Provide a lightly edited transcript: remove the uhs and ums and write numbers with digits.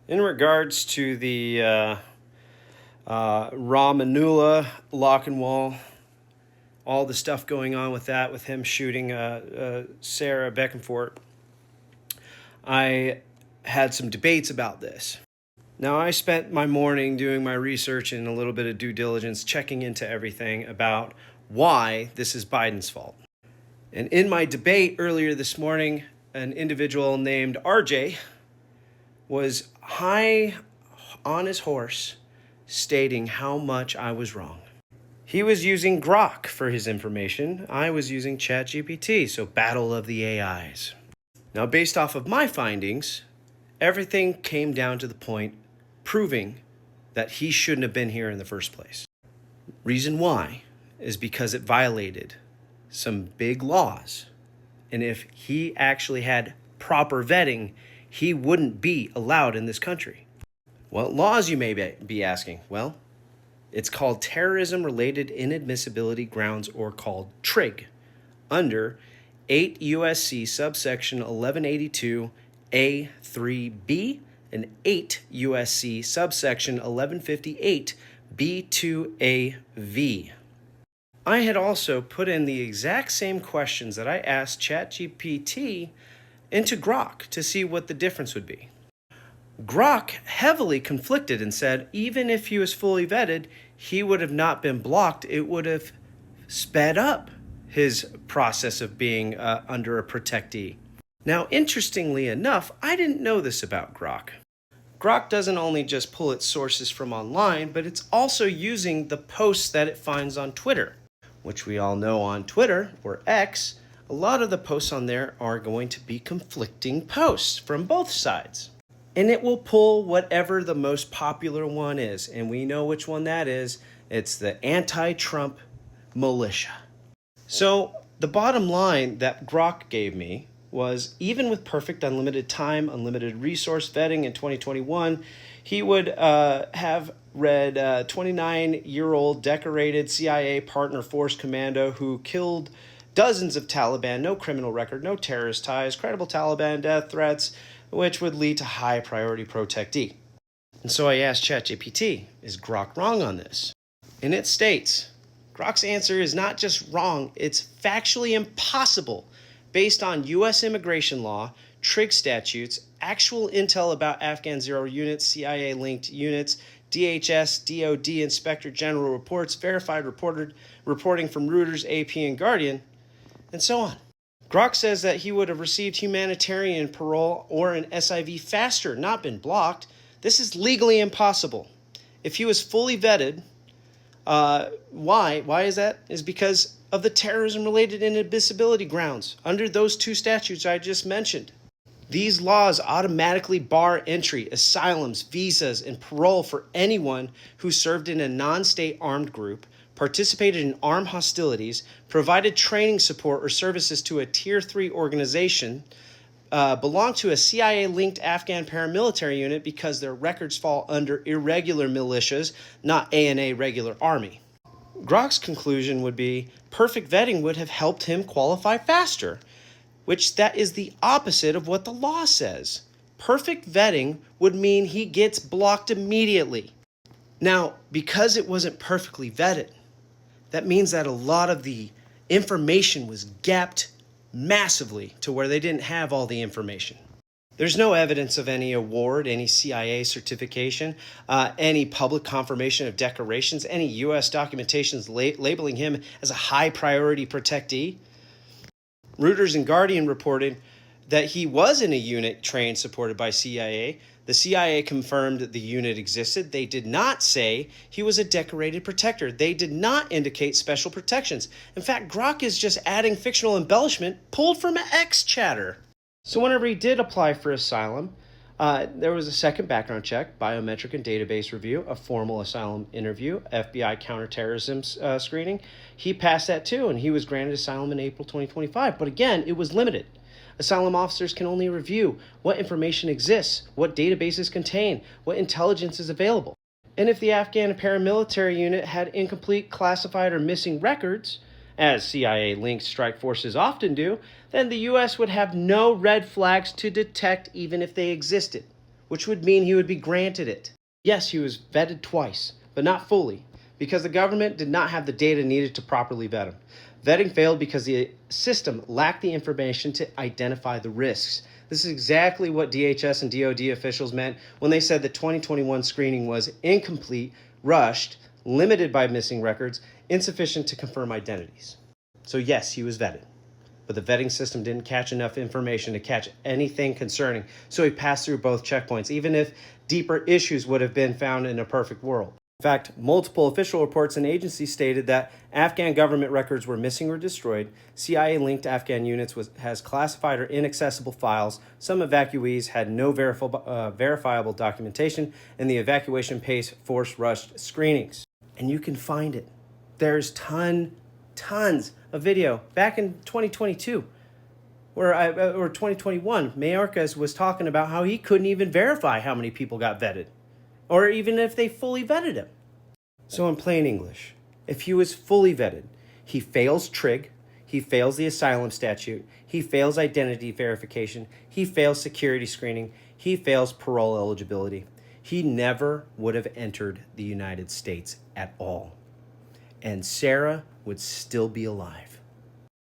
In regards to the Ramanula Lochinwall, all the stuff going on with that, with him shooting Sarah Beckford, I had some debates about this. Now, I spent my morning doing my research and a little bit of due diligence, checking into everything about why this is Biden's fault. And in my debate earlier this morning, an individual named RJ was high on his horse, stating how much I was wrong. He was using Grok for his information. I was using ChatGPT, so battle of the AIs. Now, based off of my findings, everything came down to the point proving that he shouldn't have been here in the first place. Reason why is because it violated some big laws. And if he actually had proper vetting, he wouldn't be allowed in this country. What laws, you may be asking? Well, it's called terrorism-related inadmissibility grounds, or called TRIG, under 8 U.S.C. subsection 1182 A3B and 8 U.S.C. subsection 1158 B2AV. I had also put in the exact same questions that I asked ChatGPT into Grok to see what the difference would be. Grok heavily conflicted and said even if he was fully vetted, he would have not been blocked. It would have sped up his process of being under a protectee. Now, interestingly enough, I didn't know this about Grok. Grok doesn't only just pull its sources from online, but it's also using the posts that it finds on Twitter, which we all know on Twitter, or X, a lot of the posts on there are going to be conflicting posts from both sides. And it will pull whatever the most popular one is, and we know which one that is. It's the anti-Trump militia. So the bottom line that Grok gave me was, even with perfect unlimited time, unlimited resource vetting in 2021, he would have read 29-year-old decorated CIA partner force commando who killed dozens of Taliban, no criminal record, no terrorist ties, credible Taliban death threats, which would lead to high priority protectee. And so I asked ChatGPT, is Grok wrong on this? And it states, Grok's answer is not just wrong, it's factually impossible based on U.S. immigration law, TRIG statutes, actual intel about Afghan Zero units, CIA-linked units, DHS, DOD, Inspector General reports, verified reporting from Reuters, AP, and Guardian, and so on. Grok says that he would have received humanitarian parole or an SIV faster, not been blocked. This is legally impossible. If he was fully vetted, why is that? Is because of the terrorism-related inadmissibility grounds under those two statutes I just mentioned. These laws automatically bar entry, asylums, visas, and parole for anyone who served in a non-state armed group, participated in armed hostilities, provided training support or services to a Tier 3 organization, belonged to a CIA-linked Afghan paramilitary unit because their records fall under irregular militias, not ANA regular army. Grok's conclusion would be perfect vetting would have helped him qualify faster, which that is the opposite of what the law says. Perfect vetting would mean he gets blocked immediately. Now, because it wasn't perfectly vetted, that means that a lot of the information was gapped massively to where they didn't have all the information. There's no evidence of any award, any CIA certification, any public confirmation of decorations, any U.S. documentations labeling him as a high priority protectee. Reuters and Guardian reported that he was in a unit trained, supported by CIA. The CIA confirmed that the unit existed. They did not say he was a decorated protector. They did not indicate special protections. In fact, Grok is just adding fictional embellishment pulled from X chatter. So whenever he did apply for asylum, there was a second background check, biometric and database review, a formal asylum interview, FBI counterterrorism screening. He passed that too, and he was granted asylum in April 2025. But again, it was limited. Asylum officers can only review what information exists, what databases contain, what intelligence is available. And if the Afghan paramilitary unit had incomplete, classified, or missing records, as CIA-linked strike forces often do, then the U.S. would have no red flags to detect even if they existed. which would mean he would be granted it. Yes, he was vetted twice, but not fully, because the government did not have the data needed to properly vet him. Vetting failed because the system lacked the information to identify the risks. This is exactly what DHS and DoD officials meant when they said the 2021 screening was incomplete, rushed, limited by missing records, insufficient to confirm identities. So yes, he was vetted, but the vetting system didn't catch enough information to catch anything concerning, so he passed through both checkpoints, even if deeper issues would have been found in a perfect world. In fact, multiple official reports and agencies stated that Afghan government records were missing or destroyed. CIA linked Afghan units has classified or inaccessible files. Some evacuees had no verifiable documentation, and the evacuation pace forced rushed screenings. And you can find it. There's tons of video back in 2022 or 2021. Mayorkas was talking about how he couldn't even verify how many people got vetted, or even if they fully vetted him. So in plain English, if he was fully vetted, he fails TRIG, he fails the asylum statute, he fails identity verification, he fails security screening, he fails parole eligibility. He never would have entered the United States at all. And Sarah would still be alive.